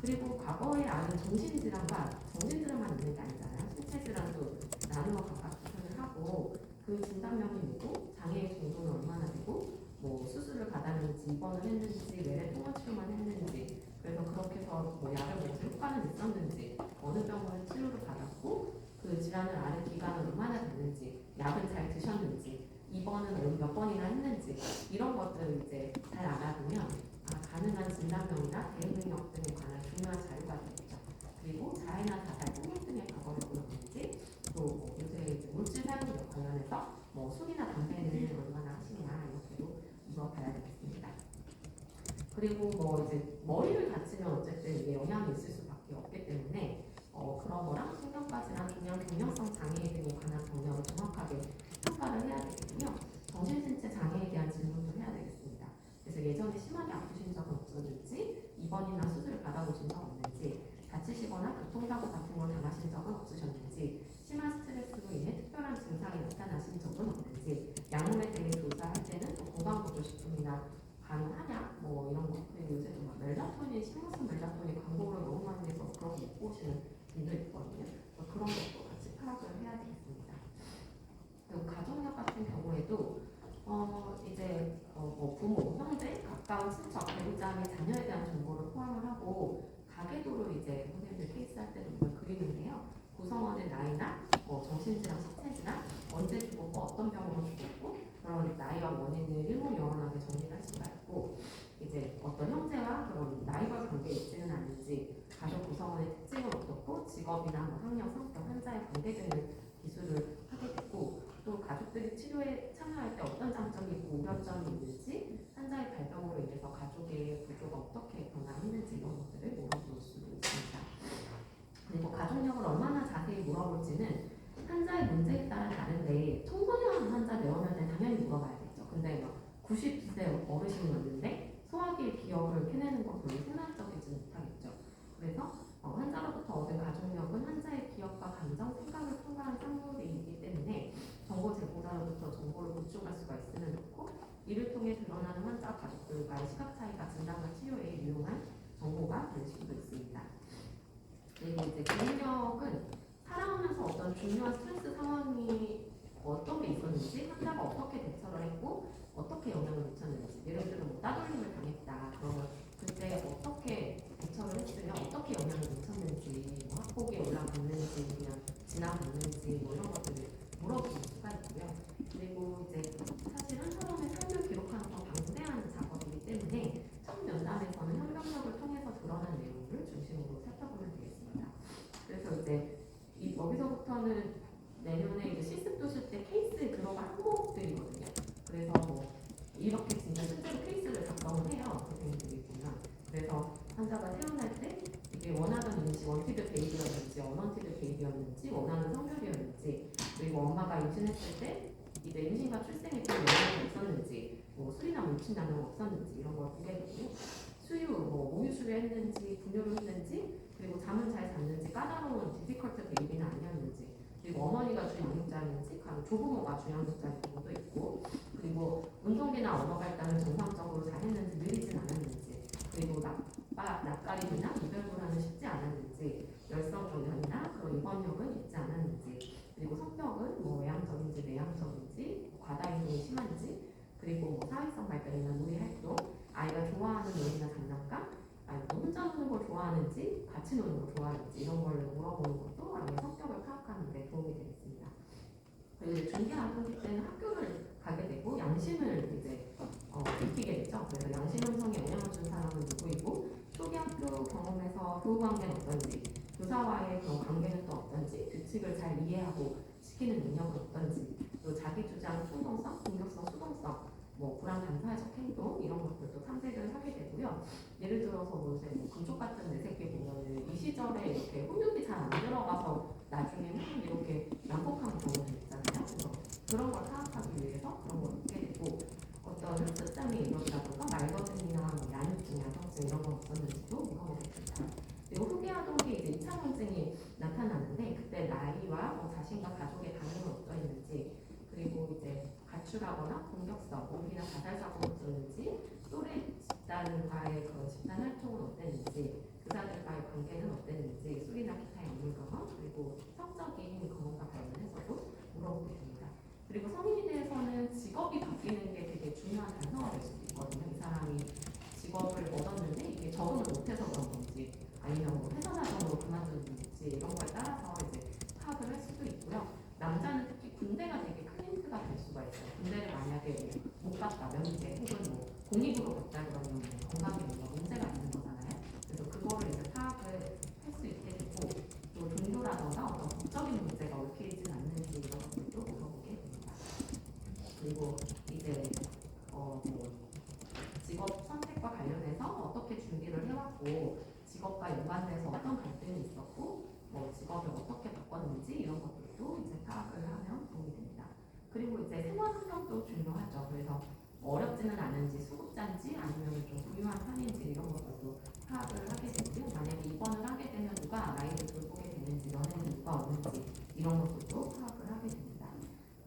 그리고 과거에 앓은 정신질환과 정신질환만 있는 게 아니잖아요. 신체질환도 나누어 각각 구분을 하고 그 진단명이 뭐고 장애의 정도는 얼마나 되고 뭐 수술을 받았는지 입원을 했는지 외래 통원 치료만 했는지 그래서 그렇게 해서 뭐 약을 먹어서 효과는 있었는지 어느 병원에 치료를 받았고 그 질환을 앓은 기간은 얼마나 됐는지 약은 잘 드셨는지 입원은 몇 번이나 했는지 이런 것들을 이제 잘 알아두면 가능한 진단명이나 대응 능력 등에 관한 중요한 자료가 되겠죠. 그리고 자해나 자살, 폭력 등의 과거를 보였는지 또 요새 이제 물질 사용력 관련해서 뭐 술이나 담배는 얼마나 하시냐 이렇게도 물어봐야 되겠습니다. 그리고 뭐 이제 머리를 다치면 어쨌든 이게 영향이 있을 수밖에 없기 때문에 그런 거랑 신경과지랑 종양 경련성 장애 등에 관한 병력을 정확하게 평가를 해야 되거든요. 정신신체 장애에 대한 질문도 해야 되겠습니다. 그래서 예전에 심하게 아프신 적은 없었는지, 입원이나 수술을 받아보신 적 없는지, 다치시거나 교통사고 같은 걸 당하신 적은 없으셨는지, 심한 스트레스로 인해 특별한 증상이 나타나신 적은 없는지, 약물에 대해 조사할 때는 또 건강보조식품이나 가능하냐 뭐 이런 거. 그리고 요새도 막 멜라토닌, 식물성 멜라토닌 광고를 너무 많이 해서 그런 거 못 보시는 분들 있거든요. 그런 것도 같이 파악을 해야 되겠습니다. 그리고 가족력 같은 경우에도 이제 뭐 부모, 형제, 가까운 친척, 배우자 및 자녀에 대한 정보를 포함을 하고 가계도로 이제 선생님들 케이스 할 때도 이걸 그리는데요. 구성원의 나이나 정신질환, 신체질환, 언제 죽었고 어떤 병으로 죽었고 그런 나이와 원인을 일목요연하게 정리할 수가 있고 이제 어떤 형제와 그런 나이와 관계 있지는 않은지 가족 구성원의 특징은 어떻고 직업이나 뭐 학력, 성격, 환자의 관계 등을 기술을 하게 되고 또 가족들이 치료에 참여할 때 어떤 장점이 있고 우려점이 있는지 환자의 발병으로 인해서 가족의 구조가 어떻게 변화했는지 이런 것들을 물어볼 수도 있습니다. 그리고 가족력을 얼마나 자세히 물어볼지는 환자의 문제에 따라 다른데 청소년 환자 내원할 때 당연히 물어봐야겠죠. 근데 막 90세 어르신이었는데 소화기의 기억을 캐내는 건 별로 생산적이지 못하겠죠. 그래서 환자로부터 얻은 가족력은 환자의 기억과 감정, 생각을 통과한 산물이기 때문에 정보 제공자로부터 정보를 보충할 수가 있으면 좋고 이를 통해 드러나는 환자 가족들과의 시각 차이가 진단과 치료에 유용한 정보가 될 수도 있습니다. 그리고 이제 기억력은 살아오면서 어떤 중요한 스트레스 상황이 어떤 게 있었는지 환자가 어떻게 대처를 했고 어떻게 영향을 미쳤는지 예를 들어 뭐 따돌림을 당했다 그러면 그때 어떻게 대처를 했으면 어떻게 영향을 미쳤는지 뭐 학폭이 올라갔는지 그냥 지나갔는지 뭐 이런 것들을 물어볼 수가 있고요. 그리고 이제 사실은 사람의 삶을 기록하는 건 방대한 작업이기 때문에 첫 면담에서는 현병력을 통해서 드러난 내용을 중심으로 살펴보면 되겠습니다. 그래서 이제 여기서부터는 내년에 이제 실습 도실 때 케이스에 들어간 항목들이거든요. 그래서 뭐 이렇게 진짜 실제로 케이스를 작성을 해요. 선생님들이 보면. 그래서 환자가 태어날 때 이게 원하던 임시 원티드 베이비였는지 언원티드 베이비였는지 원하는 성별이었는지 그리고 엄마가 임신했을 때 이제 임신과 출생에 좀 영향이 없었는지, 뭐 술이나 물침 남용 없었는지 이런 걸 보게 되고, 수유, 뭐 모유 수유했는지, 분유를 했는지, 그리고 잠은 잘 잤는지, 까다로운 디피컬트 베이비는 아니었는지, 그리고 어머니가 주양육자인지, 조부모가 주양육자인 경우도 있고, 그리고 운동기나 언어 발달은 정상적으로 잘했는지, 느리진 않았는지, 그리고 낯가림이나 이별불안은 쉽지 않았는지, 열성 경련이나 그런 입원력은 있지 않았는지, 그리고 성격은 뭐 외향적인지 내향적인지, 과다행동이 심한지, 그리고 뭐 사회성 발달이나 놀이 활동, 아이가 좋아하는 놀이나 장난감, 아이가 혼자 노는 걸 좋아하는지, 같이 노는 걸 좋아하는지 이런 걸 물어보는 것도 아이의 성격을 파악하는 데 도움이 되겠습니다. 그리고 중기암기 때는 학교를 가게 되고 양심을 이제 익히게 되죠. 그래서 양심 형성에 영향을 준 사람은 누구이고, 초기 학교 경험에서 교우 관계는 어떤지, 교사와의 그런 관계는 또 어떤지, 규칙을 잘 이해하고 시키는 능력은 어떤지, 또 자기 주장, 충동성, 공격성, 수동성, 뭐 불안 반사회적 행동 이런 것들도 탐색을 하게 되고요. 예를 들어서 뭐 이제 감쪽 같은 내 새끼 보면은 이 시절에 이렇게 훈육이 잘 안 들어가서 나중에는 이렇게 난폭한 경우도 있잖아요. 그래서 그런 걸 파악하기 위해서 그런 걸 듣게 되고, 어떤 흡수장애 이론이라든가 말거든이나 뭐 야뇨증, 야성증 이런 건 없었는지도 물어보게 됩니다. 그리고 후기 아동기 이제 이차원증이 나타나는데 그때 나이와 뭐 자신과 가족의 반응은 어떠했는지, 그리고 이제 가출하거나 공격성, 오기나 자살 사고가 없었는지, 또래 집단과의 그런 집단 활동은 어땠는지, 교사들과의 관계는 어땠는지, 술이나 기타 약물 경험, 그리고 성적인 경험과 관련해서도 물어보게 됩니다. 그리고 성인이 돼서는 직업이 바뀌는 게 되게 중요한 단서가 될 수도 있거든요. 이 사람이 직업을 얻었는데 이게 적응을 못해서 그런 건지, 아니면 뭐 회사 사정으로 그만두는지 이런 거에 따라서 이제 파악을 할 수도 있고요. 남자는 특히 군대가 되게 큰 힌트가 될 수가 있어요. 군대를 만약에 못 갔다, 면제 혹은 뭐 공익으로 갔다 그러면 건강에 뭔가 문제가 있는 거잖아요. 그래서 그거를 이제 파악을 할 수 있게 되고, 또 종교라던가 어떤 법적인 문제가 얽히진 않는지 이런 것들도 물어보게 됩니다. 그리고 이제 뭐 직업 선택과 관련해서 어떻게 준비를 해왔고, 직업과 연관돼서 어떤 갈등이 있었고, 뭐 직업을 어떻게 바꿨는지 이런 것들도 이제 파악을 하면 도움이 됩니다. 그리고 이제 생활 환경도 중요하죠. 그래서 어렵지는 않은지, 수급자인지 아니면 좀 부유한 편인지 이런 것들도 파악을 하게 되고요. 만약에 입원을 하게 되면 누가 아이를 돌보게 되는지, 연애는 누가 오는지 이런 것들도 파악을 하게 됩니다.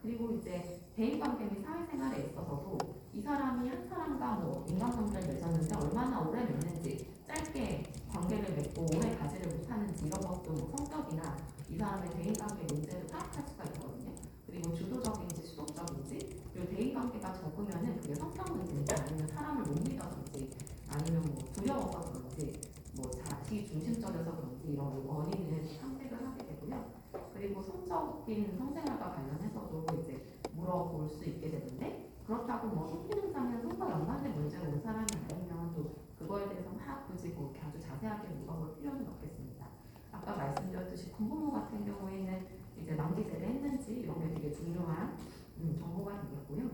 그리고 이제 대인관계 및 사회생활에 있어서도 이 사람이 한 사람과 뭐 인간관계를 맺었는데 얼마나 오래 맺는지, 짧게 관계를 맺고 오래 가지를 못하는지 이런 것도 뭐 성격이나 이 사람의 대인관계 문제를 파악할 수가 있거든요. 그리고 주도적인지 수동적인지, 그리고 대인관계가 적으면은 그게 성격 문제인지 아니면 사람을 못 믿어서인지 아니면 뭐 두려워서 그런지 뭐 자기 중심적이어서 그런지 이런 원인을 탐색을 하게 되고요. 그리고 성적인 성생활과 관련해서도 이제 물어볼 수 있게 되는데, 그렇다고 뭐 성기능 장애는 성과 연관된 문제로 온 사람이 아니면 또 그거에 대해서 막 굳이 뭐 이렇게 아주 자세하게 물어볼 필요는 없겠습니다. 아까 말씀드렸듯이 군부모 같은 경우에는 이제 만기제를 했는지 이런 게 되게 중요한 정보가 되겠고요.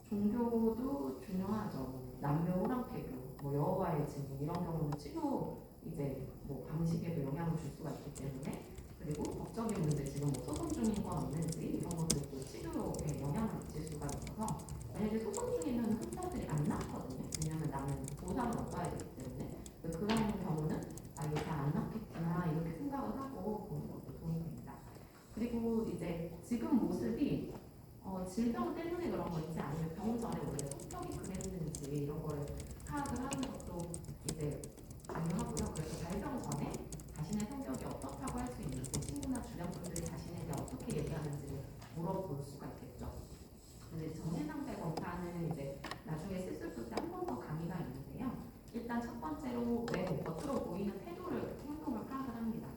종교도 중요하죠. 뭐 남녀 호랑태교, 뭐 여호와의 증인 이런 경우는 치료 이제 뭐 방식에도 영향을 줄 수가 있기 때문에, 그리고 법적인 문제 지금 뭐 소송 중인 건 없는지 이런 것들도 치료에 영향을 미칠 수가 있어서, 만약에 소송 중이면 환자들이 안 낳거든요. 왜냐하면 나는 보상을 얻어야 되기 때문에. 그런 경우는 이게 잘 안 낳겠구나 이렇게 생각을 하고 보는 것도 도움이 됩니다. 그리고 이제 지금 모습이 질병 때문에 그런 건지 아니면 병 전에 원래 성격이 그랬는지 이런 걸 파악을 하는 것도 이제 중요하고요. 그래서 발병 전에 자신의 성격이 어떻다고 할 수 있는지, 친구나 주변 분들이 자신에 대해 어떻게 얘기하는지를 물어볼 수가 있겠죠. 근데 정신상태 검사는 이제 나중에 쓸 때 한 번 더 강의가 있는데요. 일단 첫 번째로 외모, 겉으로 보이는 태도를, 행동을 파악을 합니다.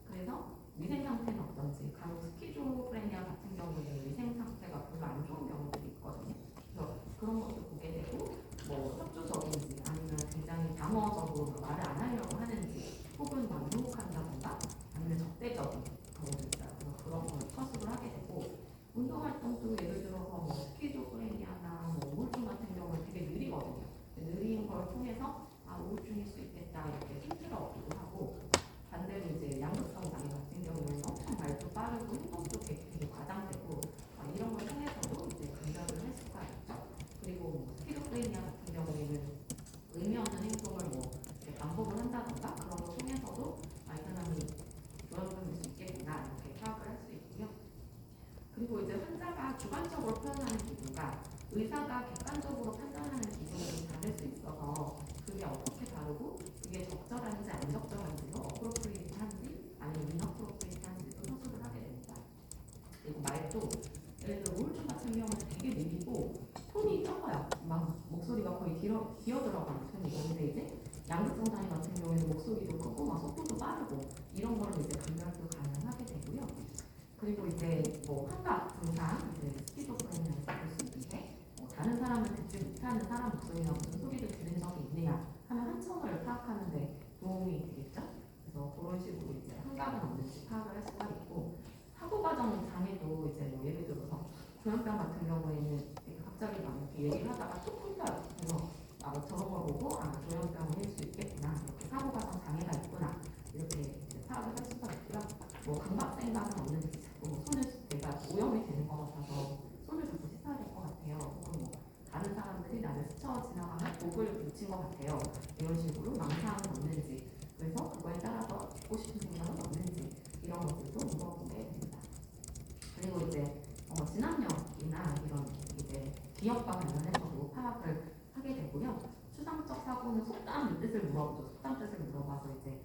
그래서 위생 상태는 어떤지, 간혹 스키조프레니아 같은 경우에는 위생 상태가 별로 안 좋은 경우들이 있거든요. 그래서 그런 것도 보게 되고, 뭐 협조적인지 아니면 굉장히 방어적으로 말을 안 하려고 하는지, 혹은 막 유혹한다던가 아니면 적대적인 경우도 있어요. 그래서 그런 걸 처습을 하게 되고, 운동 활동도 예를 들어서 뭐 스키조프레니아나 뭐 우울증 같은 경우는 되게 느리거든요. 느린 걸 통해서 우울증일 수 있겠다 이렇게 힌트를 얻기도 하고, 반대로 이제 양극성 장애 같은 경우에는 엄청 말도 빠르고 행동도 되게 과장되고 이런 걸 통해서도 이제 근절을 없는 행동을 뭐 이렇게 반복을 한다던가 그런 걸 통해서도 이 사람이 조현병일 수 있겠구나 이렇게 파악을 할 수 있고요. 그리고 이제 환자가 주관적으로 표현하는 기준과 의사가 객관적으로 판단하는 기준이 다를 수 있어서 그게 어떻게 다르고 그게 적절한지 안 적절한지도 어프로프리에이트한지 아니면 인어프로프리에이트한지도 서술을 하게 됩니다. 그리고 말도 예를 들어 우울증 같은 경우는 되게 느리고 톤이 적어요. 막 목소리가 거의 기어 들어가는 편이고 근데 이제 양극성 장애 같은 경우에는 목소리도 크고 막 속도도 빠르고 이런 거를 이제 감별도 가능하게 되고요. 그리고 이제 뭐 환각 증상, 이제 스키조프레니아에서 볼 수 있는데 다른 사람을 듣지 못하는 사람 목소리나 무슨 소리를 들은 적이 있느냐 하면 한청을 파악하는 데 도움이 되겠죠. 그래서 그런 식으로 이제 환각은 없는지 파악을 할 수가 있고 사고 과정 장애도 이제 뭐 예를 들어서 조현병 같은 경우에는 이렇게 갑자기 막 이렇게 얘기를 하다가 툭 끊겨요. 그래서 저런 걸 보고 조현병일 수 있겠구나 이렇게 사고 과정 장애가 있구나 이렇게 이제 파악을 할 수가 있고요. 뭐 감각 생각은 없는지 자꾸 뭐 손을 내가 오염이 되는 것 같아서 손을 자꾸 씻어야 될 것 같아요. 혹은 뭐 다른 사람들이 나를 스쳐 지나가면 목을 붙인 것 같아요. 이런 식으로 망상은 없는지 그래서 그거에 따라서 듣고 싶은 생각은 없는지 이런 것들도 물어보게 됩니다. 그리고 이제 진압력이나 이런 이제 기억과 관련해서도 파악을 하게 되고요. 추상적 사고는 속담 뜻을 물어보죠. 속담 뜻을 물어봐서 이제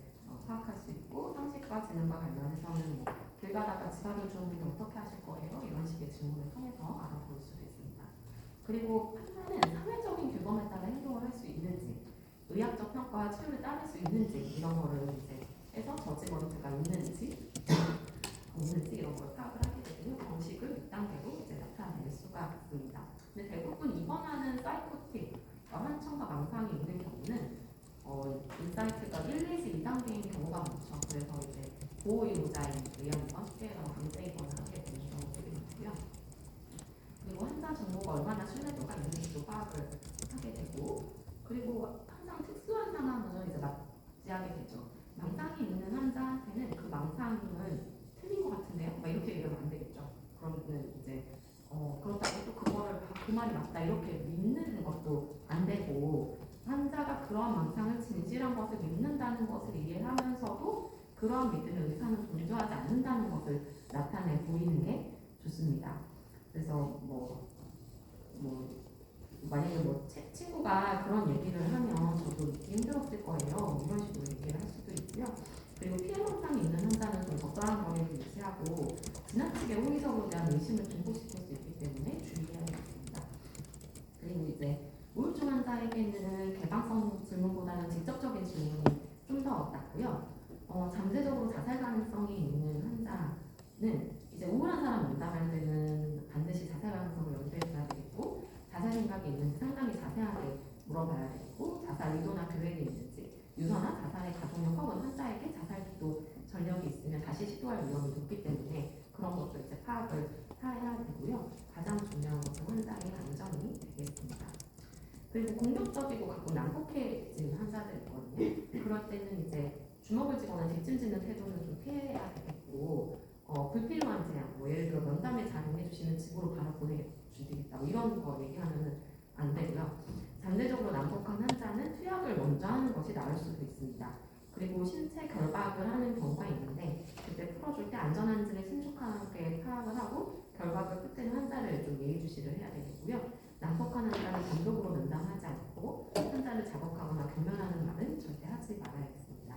파악할 수 있고 상식과 지능과 관련해서는 뭐 길 가다가 지갑을 주었는데 어떻게 하실 거예요? 이런 식의 질문을 통해서 알아볼 수도 있습니다. 그리고 판단은 사회적인 규범에 따라 행동을 할 수 있는지 의학적 평가와 치료를 따를 수 있는지 이런 거를 이제 해서 저지먼트가 있는지 없는지 이런 걸 파악을 하게 되고요. 방식을 6단계로 이제 나타낼 수가 있습니다. 근데 대부분 입원하는 사이코틱, 환청과 망상이 있는 경우는 인사이트가 1 내지 2단계인 경우가 많죠. 그래서 이제 보호의무자에 의한 입원, 수계에서 강제 입원을 하게 되는 경우들이 많고요. 그리고 환자 정보가 얼마나 신뢰도가 있는지도 파악을 하게 되고 그리고 항상 특수한 상황을 이제 맞이하게 되죠. 망상이 있는 환자한테는 그 망상은 틀린 것 같은데요? 막 이렇게 얘기하면 안 되겠죠. 그러면 이제 그렇다고 또 그거를 그 말이 맞다 이렇게 믿는 것도 안 되고 환자가 그러한 망상을 진실한 것을 믿는다는 것을 이해하면서도 그러한 믿음을 의사는 존중하지 않는다는 것을 나타내 보이는 게 좋습니다. 그래서 만약에 친구가 그런 얘기를 하면 저도 믿기 힘들었을 거예요. 이런 식으로 얘기를 할 수도 있고요. 그리고 피해 망상이 있는 환자는 좀 적절한 거리를 유지하고 지나치게 호의적으로 대한 의심을 증폭시킬 수 있기 때문에 주의해야겠습니다. 그리고 이제 우울증 환자에게는 개방성 질문보다는 직접적인 질문이 좀 더 낫고요. 잠재적으로 자살 가능성이 있는 환자는 이제 우울한 사람 면담할 때는 반드시 자살 가능성을 염두에 둬야 되겠고 자살 생각이 있는지 상당히 자세하게 물어봐야 되고 자살 의도나 계획이 있는지 유서나 자살의 가족력 혹은 환자에게 자살 기도 전력이 있으면 다시 시도할 위험이 높기 때문에 그런 것도 이제 파악을 해야 되고요. 가장 중요한 것은 환자의 안전이 되겠습니다. 그리고 공격적이고 가끔 난폭해진 환자들이 있거든요. 그럴 때는 이제 주먹을 쥐거나 뒷짐지는 태도는 좀 피해야 되겠고 불필요한 제한, 뭐 예를 들어 면담에 잘 응해주시면 집으로 바로 보내주겠다 뭐 이런 거 얘기하면은 안 되고요. 잠재적으로 난폭한 환자는 투약을 먼저 하는 것이 나을 수도 있습니다. 그리고 신체 결박을 하는 경우가 있는데 그때 풀어줄 때 안전한지를 신속하게 파악을 하고 결박을 끝에는 환자를 좀 예의주시를 해야 되겠고요. 난폭한 환자는 단독으로 면담하지 않고 환자를 자극하거나 경멸하는 말은 절대 하지 말아야겠습니다.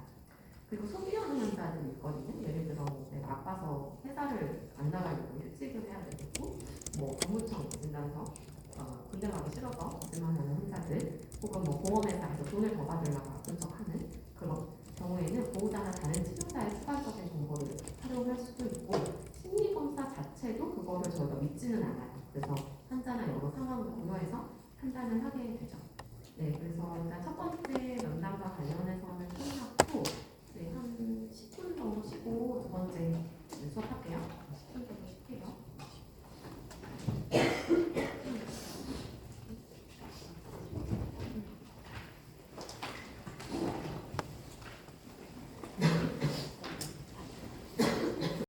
그리고 소비하는 환자들이 있거든요. 예를 들어 내가 아파서 회사를 안 나가려고 휴직을 해야 되겠고 공무청 진단서 군대 가기 싫어서 거짓말하는 환자들 혹은 보험회사에서 돈을 더 받으려고 아픈 척하는 그런 경우에는 보호자나 다른 치료자의 추가적인 정보를 활용할 수도 있고 심리검사 자체도 그거를 저희가 믿지는 않아요. 그래서 환자나 여러 상황을 고려해서 판단을 하게 되죠. 네, 그래서 일단 첫 번째 면담과 관련해서는 끝났고 한 10분 정도 쉬고 두 번째 수업할게요. 10분 정도 쉴게요.